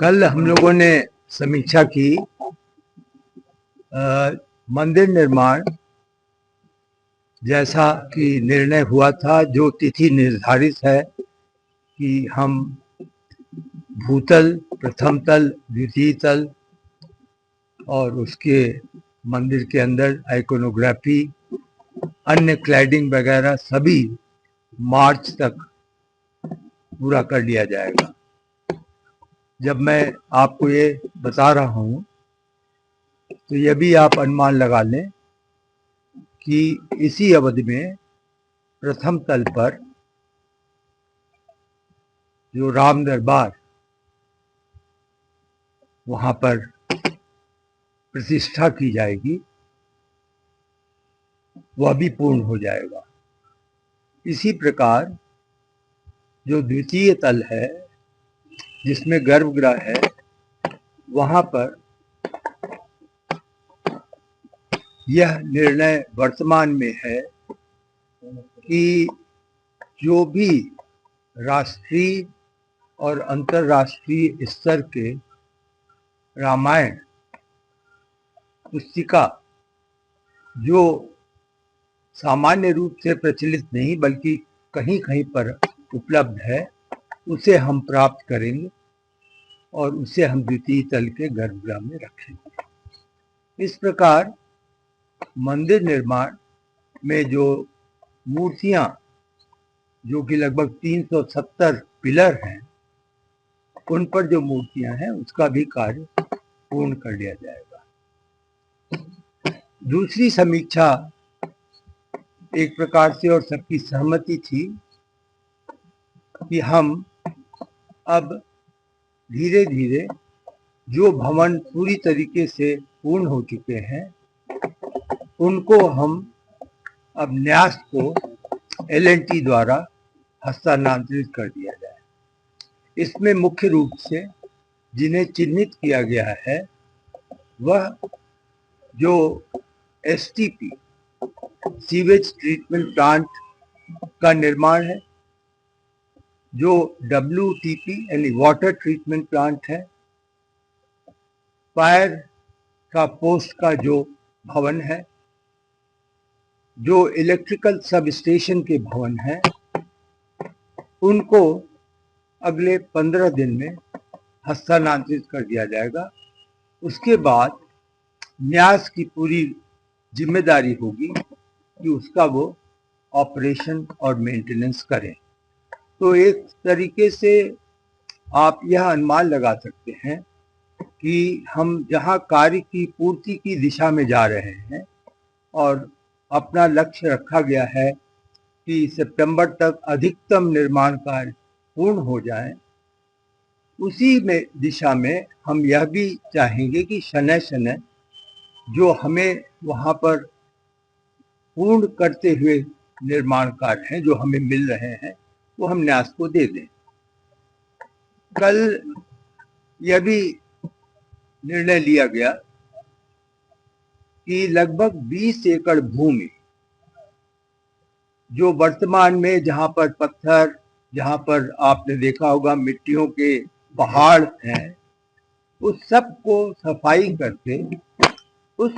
कल हम लोगों ने समीक्षा की मंदिर निर्माण जैसा कि निर्णय हुआ था, जो तिथि निर्धारित है कि हम भूतल, प्रथम तल, द्वितीय तल और उसके मंदिर के अंदर आइकोनोग्राफी, अन्य क्लैडिंग वगैरह सभी मार्च तक पूरा कर लिया जाएगा। जब मैं आपको ये बता रहा हूँ तो यह भी आप अनुमान लगा लें कि इसी अवधि में प्रथम तल पर जो राम दरबार, वहां पर प्रतिष्ठा की जाएगी, वह भी पूर्ण हो जाएगा। इसी प्रकार जो द्वितीय तल है, जिसमें गर्भगृह है, वहां पर यह निर्णय वर्तमान में है कि जो भी राष्ट्रीय और अंतर्राष्ट्रीय स्तर के रामायण पुस्तिका जो सामान्य रूप से प्रचलित नहीं बल्कि कहीं कहीं पर उपलब्ध है, उसे हम प्राप्त करेंगे और उसे हम द्वितीय तल के गर्भगृह में रखेंगे। इस प्रकार मंदिर निर्माण में जो मूर्तियां, जो कि लगभग 370 पिलर हैं, उन पर जो मूर्तियां हैं उसका भी कार्य पूर्ण कर लिया जाएगा। दूसरी समीक्षा एक प्रकार से और सबकी सहमति थी कि हम अब धीरे धीरे जो भवन पूरी तरीके से पूर्ण हो चुके हैं उनको हम अब न्यास को L&T द्वारा हस्तांतरित कर दिया जाए। इसमें मुख्य रूप से जिन्हें चिन्हित किया गया है वह जो STP सीवेज ट्रीटमेंट प्लांट का निर्माण है, जो WTP यानी वाटर ट्रीटमेंट प्लांट है, फायर का पोस्ट का जो भवन है, जो इलेक्ट्रिकल सब स्टेशन के भवन हैं, उनको अगले 15 दिन में हस्तांतरित कर दिया जाएगा। उसके बाद न्यास की पूरी जिम्मेदारी होगी कि उसका वो ऑपरेशन और मेंटेनेंस करें। तो एक तरीके से आप यह अनुमान लगा सकते हैं कि हम जहां कार्य की पूर्ति की दिशा में जा रहे हैं और अपना लक्ष्य रखा गया है कि सितंबर तक अधिकतम निर्माण कार्य पूर्ण हो जाए, उसी में दिशा में हम यह भी चाहेंगे कि शनय शनय जो हमें वहां पर पूर्ण करते हुए निर्माण कार्य हैं जो हमें मिल रहे हैं वो हम न्यास को दे दें। कल यह भी निर्णय लिया गया कि लगभग 20 एकड़ भूमि जो वर्तमान में जहां पर पत्थर, जहां पर आपने देखा होगा मिट्टियों के पहाड़ हैं, उस सब को सफाई करके उस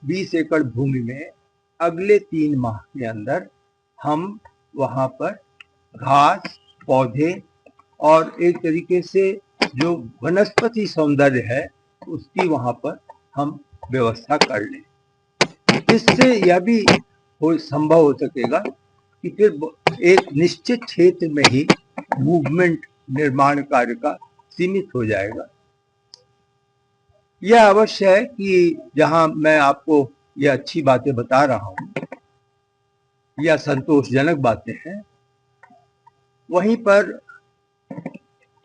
20 एकड़ भूमि में अगले 3 माह के अंदर हम वहां पर घास, पौधे और एक तरीके से जो वनस्पति सौंदर्य है उसकी वहां पर हम व्यवस्था कर लें। इससे यह भी संभव हो सकेगा कि फिर एक निश्चित क्षेत्र में ही मूवमेंट निर्माण कार्य का सीमित हो जाएगा। यह अवश्य है कि जहां मैं आपको यह अच्छी बातें बता रहा हूं, यह संतोषजनक बातें हैं, वहीं पर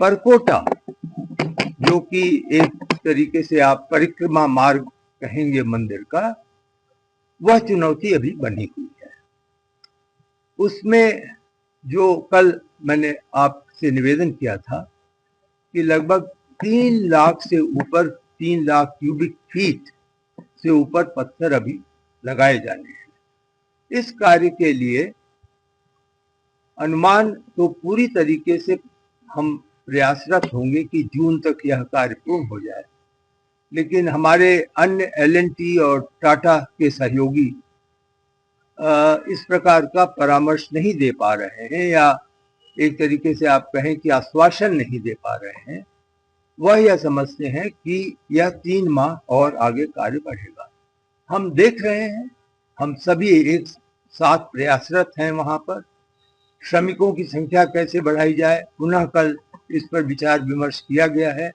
परकोटा, जो कि एक तरीके से आप परिक्रमा मार्ग कहेंगे मंदिर का, वह चुनौती अभी बनी हुई है। उसमें जो कल मैंने आपसे निवेदन किया था कि लगभग 3 लाख से ऊपर, 3 लाख क्यूबिक फीट से ऊपर पत्थर अभी लगाए जाने हैं। इस कार्य के लिए अनुमान तो पूरी तरीके से हम प्रयासरत होंगे कि जून तक यह कार्य पूर्ण हो जाए, लेकिन हमारे अन्य L&T और टाटा के सहयोगी इस प्रकार का परामर्श नहीं दे पा रहे हैं, या एक तरीके से आप कहें कि आश्वासन नहीं दे पा रहे हैं। वह यह समझते हैं कि यह 3 माह और आगे कार्य बढ़ेगा। हम देख रहे हैं, हम सभी एक साथ प्रयासरत हैं वहां पर। श्रमिकों की संख्या कैसे बढ़ाई जाए, पुनः कल इस पर विचार विमर्श किया गया है।